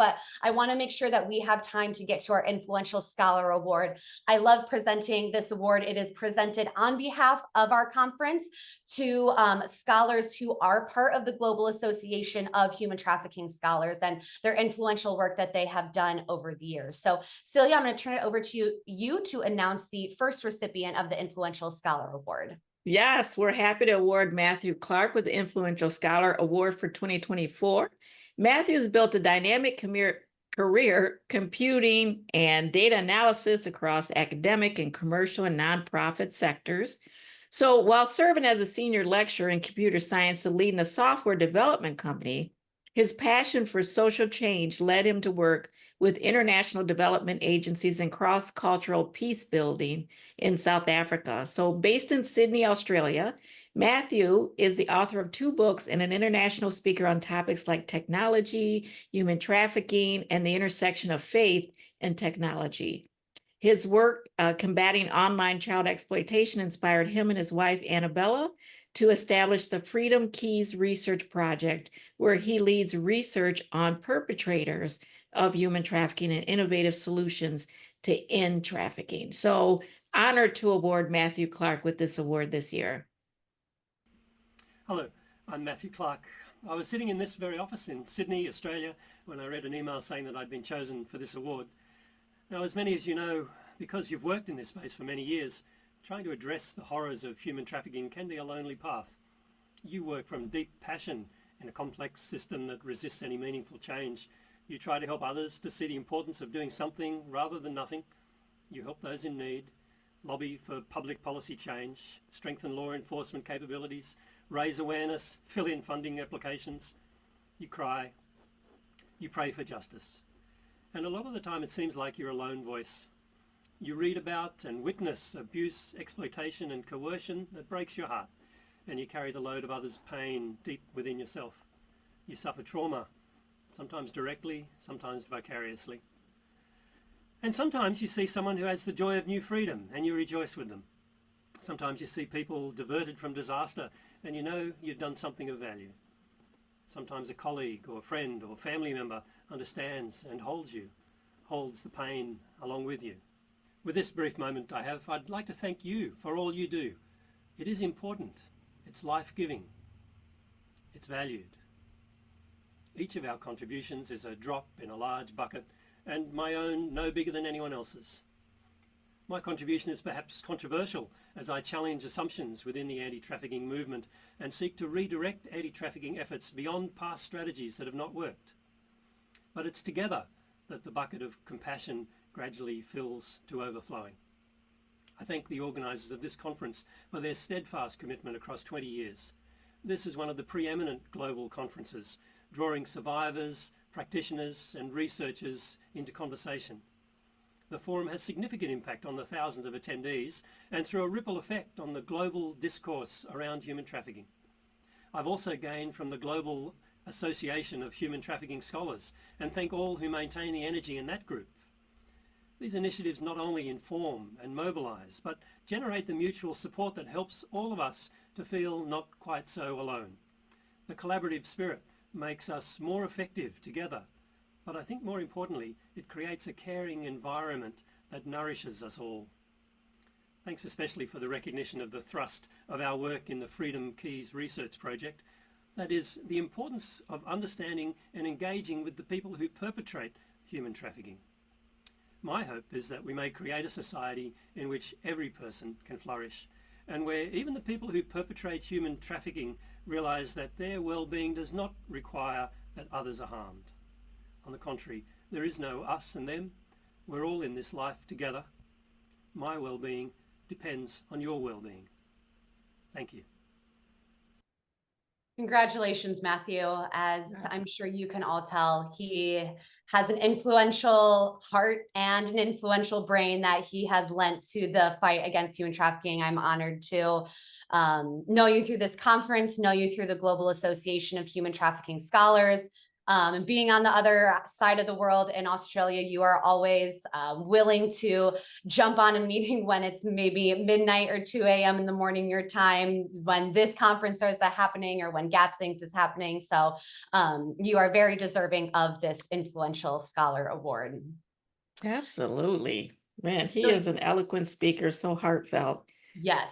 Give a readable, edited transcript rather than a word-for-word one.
but I want to make sure that we have time to get to our Influential Scholar Award. I love presenting this award. It is presented on behalf of our conference to scholars who are part of the Global Association of Human Trafficking Scholars and their influential work that they have done over the years. So Celia, I'm going to turn it over to you to announce the first recipient of the Influential Scholar Award. Yes, we're happy to award Matthew Clarke with the Influential Scholar Award for 2024. Matthew has built a dynamic career computing and data analysis across academic and commercial and nonprofit sectors. So while serving as a senior lecturer in computer science and leading a software development company, his passion for social change led him to work with international development agencies and cross-cultural peace building in South Africa. So based in Sydney, Australia, Matthew is the author of 2 books and an international speaker on topics like technology, human trafficking, and the intersection of faith and technology. His work combating online child exploitation inspired him and his wife, Annabella, to establish the Freedom Keys Research Project, where he leads research on perpetrators of human trafficking and innovative solutions to end trafficking. So honored to award Matthew Clarke with this award this year. Hello, I'm Matthew Clarke. I was sitting in this very office in Sydney, Australia, when I read an email saying that I'd been chosen for this award. Now, as many as you know, because you've worked in this space for many years, trying to address the horrors of human trafficking can be a lonely path. You work from deep passion in a complex system that resists any meaningful change. You try to help others to see the importance of doing something rather than nothing. You help those in need, lobby for public policy change, strengthen law enforcement capabilities, raise awareness, fill in funding applications. You cry, you pray for justice. And a lot of the time it seems like you're a lone voice. You read about and witness abuse, exploitation and coercion that breaks your heart, and you carry the load of others' pain deep within yourself. You suffer trauma, sometimes directly, sometimes vicariously. And sometimes you see someone who has the joy of new freedom and you rejoice with them. Sometimes you see people diverted from disaster and you know you've done something of value. Sometimes a colleague or a friend or family member understands and holds the pain along with you. With this brief moment I have, I'd like to thank you for all you do. It is important, it's life-giving, it's valued. Each of our contributions is a drop in a large bucket, and my own no bigger than anyone else's. My contribution is perhaps controversial as I challenge assumptions within the anti-trafficking movement and seek to redirect anti-trafficking efforts beyond past strategies that have not worked. But it's together that the bucket of compassion gradually fills to overflowing. I thank the organisers of this conference for their steadfast commitment across 20 years. This is one of the preeminent global conferences, drawing survivors, practitioners and researchers into conversation. The forum has significant impact on the thousands of attendees and through a ripple effect on the global discourse around human trafficking. I've also gained from the Global Association of Human Trafficking Scholars and thank all who maintain the energy in that group. These initiatives not only inform and mobilise, but generate the mutual support that helps all of us to feel not quite so alone. The collaborative spirit makes us more effective together, but I think more importantly, it creates a caring environment that nourishes us all. Thanks especially for the recognition of the thrust of our work in the Freedom Keys Research Project, that is, the importance of understanding and engaging with the people who perpetrate human trafficking. My hope is that we may create a society in which every person can flourish, and where even the people who perpetrate human trafficking realise that their well-being does not require that others are harmed. On the contrary, there is no us and them. We're all in this life together. My well-being depends on your well-being. Thank you. Congratulations, Matthew. As I'm sure you can all tell, he has an influential heart and an influential brain that he has lent to the fight against human trafficking. I'm honored to know you through this conference, know you through the Global Association of Human Trafficking Scholars. And being on the other side of the world in Australia, you are always willing to jump on a meeting when it's maybe midnight or 2 a.m. in the morning your time, when this conference is happening or when GAHTS things is happening. So you are very deserving of this Influential Scholar Award. Absolutely. Man, he So- is an eloquent speaker, so heartfelt. Yes.